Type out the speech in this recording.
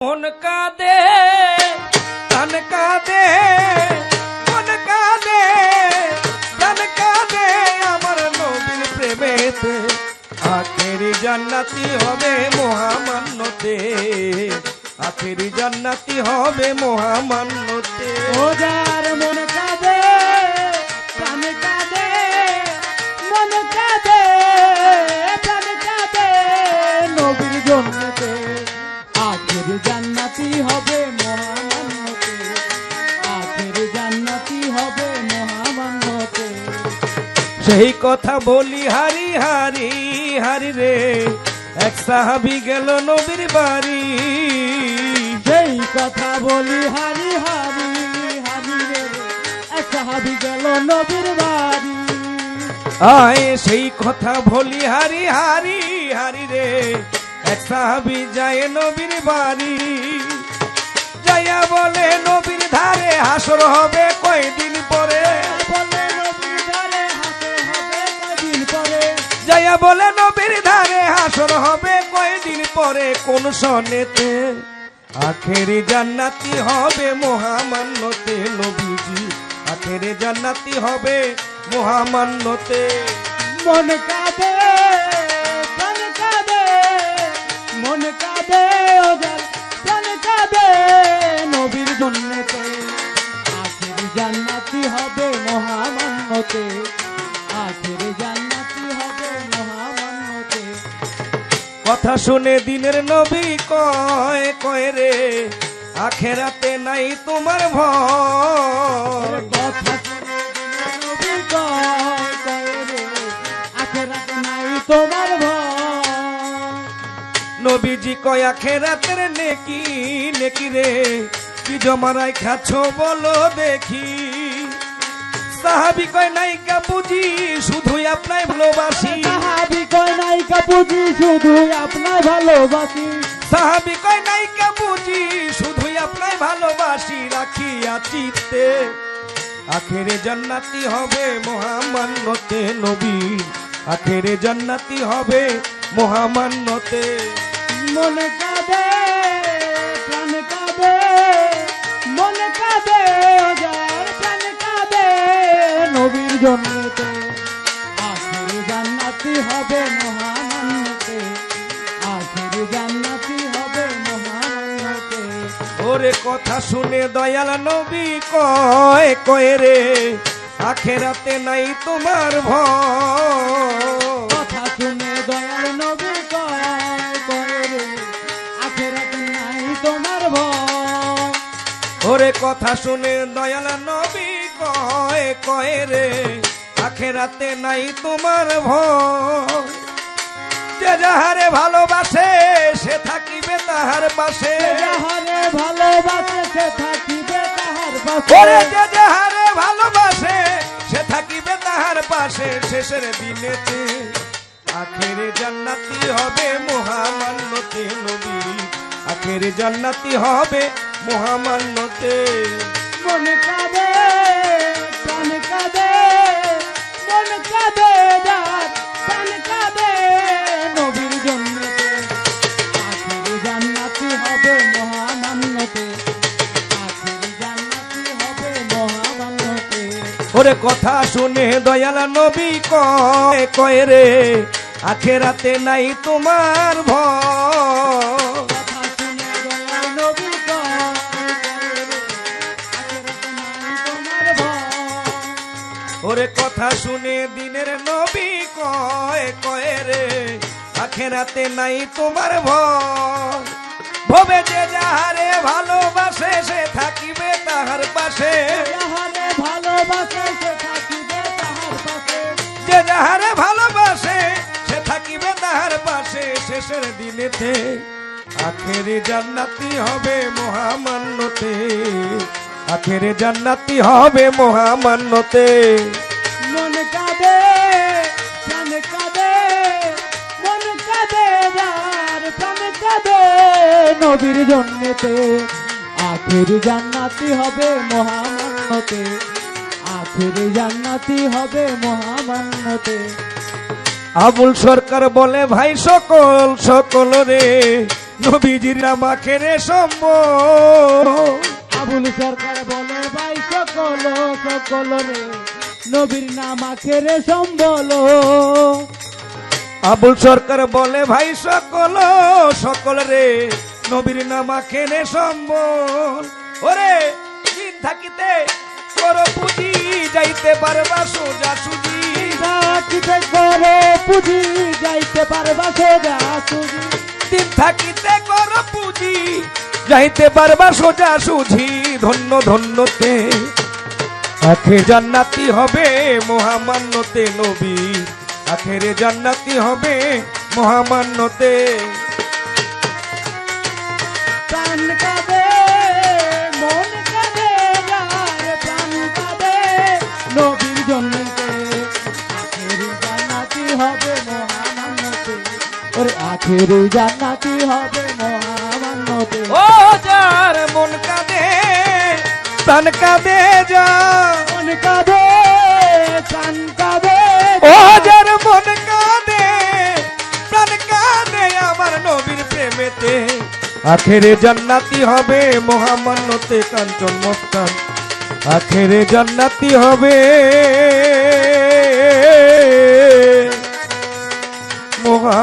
মন কাঁদে প্রাণ কাঁদে মন কাঁদে প্রাণ কাঁদে আমার নবীর প্রেমেতে আখেরি জান্নাতি হবে মহামান্যতে আখেরি জান্নাতি হবে মহামান্যতে ও যার মন কাঁদে প্রাণ কাঁদে মন কাঁদে প্রাণ কাঁদে নবীর জন্যতে আখের জান্নাতি হবে মহামান্যতে আখের জান্নাতি হবে মহামান্যতে সেই কথা বলি হারি হারি হারি রে এক সাহাবী গেল নবীর বাড়ি সেই কথা বলি হারি হারি হারি রে এক সাহাবী গেল নবীর বাড়ি আয় সেই কথা বলি হারি হারি হারি রে এক সাহাবী যায় নবীর বাড়ি যাইয়া বলে নবীর ধারে হাসর হবে কয়দিন পরে বলে নবীর ধারে হাসর হবে কয়দিন পরে যাইয়া বলে নবীর ধারে হাসর হবে কয়দিন পরে কোন সনেতে আখেরি জান্নাতি হবে মহামান্যতে নবীজি আখেরি জান্নাতি হবে মহামান্যতে মন কাঁদে প্রাণ কাঁদে মন কাঁদে ওদের প্রাণ কাঁদে নবীর জন্যতে আখের জান্নাতি হবে মহামান্যতে আখের জান্নাতি হবে মহামান্যতে কথা শুনে দিনের নবী কয় কয় রে আখেরাতে নাই তোমার ভয় কথা শুনে দিনের নবী কয় কয় রে আখেরাতে নাই তোমার ভয় নবীজি কয় আখেরাতের নেকি নেকি রে কি জমারাই খাচ্ছ বলো দেখি সাহাবী কয় নাইকা বুঝি শুধুই আপনাই ভালোবাসি সাহাবী কয় নাইকা বুঝি শুধুই আপনার ভালোবাসি সাহাবী কয় নাইকা বুঝি শুধুই আপনাই ভালোবাসি রাখিয়া চিত্তে আখেরে জান্নাতি হবে মহামান্যতে নবী আখেরে জান্নাতি হবে মহামান্যতে মন কাঁদে প্রাণ কাঁদে মন কাঁদে যার প্রাণ কাঁদে নবীর জন্যতে আখের জান্নাতি হবে মহামান্যতে আখের জান্নাতি হবে মহামান্যতে ওরে কথা শুনে দয়াল নবী কয় কয় রে আখেরাতে নাই তোমার ভয় কথা শুনে দয়াল নবী কয় কয় রে আখেরাতে নাই তোমার ভয় ওরে কথা শুনে দয়াল নবী কয় কয় রে আখেরাতে নাই তোমার ভয় যে যাহারে ভালোবাসে সে থাকিবে তাহার পাশে যাহারে ভালোবাসে সে থাকিবে তাহার পাশে ওরে যে যাহারে ভালোবাসে সে থাকিবে তাহার পাশে শেষের দিনেতে আখেরে জান্নাতি হবে মহামান্যতে নবী আখেরে জান্নাতি হবে মহামান্যতে মন কাঁদে প্রাণ কাঁদে মন কাঁদে যার প্রাণ কাঁদে নবীর জন্যতে আখের জান্নাতি হবে মহামান্যতে আখের জান্নাতি হবে মহামান্যতে ওরে কথা শুনে দয়াল নবী কয় কয় রে আখেরাতে নাই তোমার ভয় কথা শুনে দয়াল নবী কয় কয় রে আখেরাতে নাই তোমার ভয় ওরে কথা শুনে দিনের নবী কয় কয় রে আখেরাতে নাই তোমার ভয় ভবে যে যাহারে ভালোবাসে সে থাকিবে তাহার পাশে যাহারে ভালোবাসে সে থাকিবে তাহার পাশে যে যাহারে ভালোবাসে সে থাকিবে তাহার পাশে শেষের দিনেতে আখেরে জান্নাতি হবে মহামান্যতে আখেরে জান্নাতি হবে মহামান্যতে মন কাঁদে প্রাণ কাঁদে মন কাঁদে যার প্রাণ কাঁদে নবীর জন্যতে আখের জান্নাতি হবে মহামান্যতে আখের জান্নাতি হবে মহামান্যতে আবুল সরকার বলে ভাই সকল সকল রে নবীজির নাম আখেরে সম্বল। আবুল সরকার বলে ভাই সকল সকল রে নবীর নাম আখেরে সম্বল। আবুল সরকার বলে ভাই সকল সকল রে নবীর নাম আখেরে সম্বল। ওরে দিন থাকিতে করো পুঁজি যাইতে পারবা সোজা সুজি। থাকিতে করে পুঁজি যাইতে পারবা সোজা সুজি। দিন থাকিতে করো পুঁজি যাইতে পারবা সোজা সুঝি। ধন্য ধন্যতে আখে জান্নাতি হবে মহামান্যতে নবী। আখেরে জান্নাতি হবে মহামান্যতে। প্রাণ কাঁদে মন কাঁদে যার প্রাণ কাঁদে নবীর জন্যতে। আখেরি জান্নাতি হবে মহামান্যতে। ওরে আখেরি জান্নাতি হবে মহামান্যতে। ও যার মন কাঁদে প্রাণ কাঁদে যা। মন কাঁদে প্রাণ কাঁদে ও যার মন কাঁদে প্রাণ কাঁদে আমার নবীর প্রেমেতে। আখেরে জান্নাতি হবে মহামান্যতে কাঞ্চন মস্তান। আখেরে জান্নাতি হবে মহা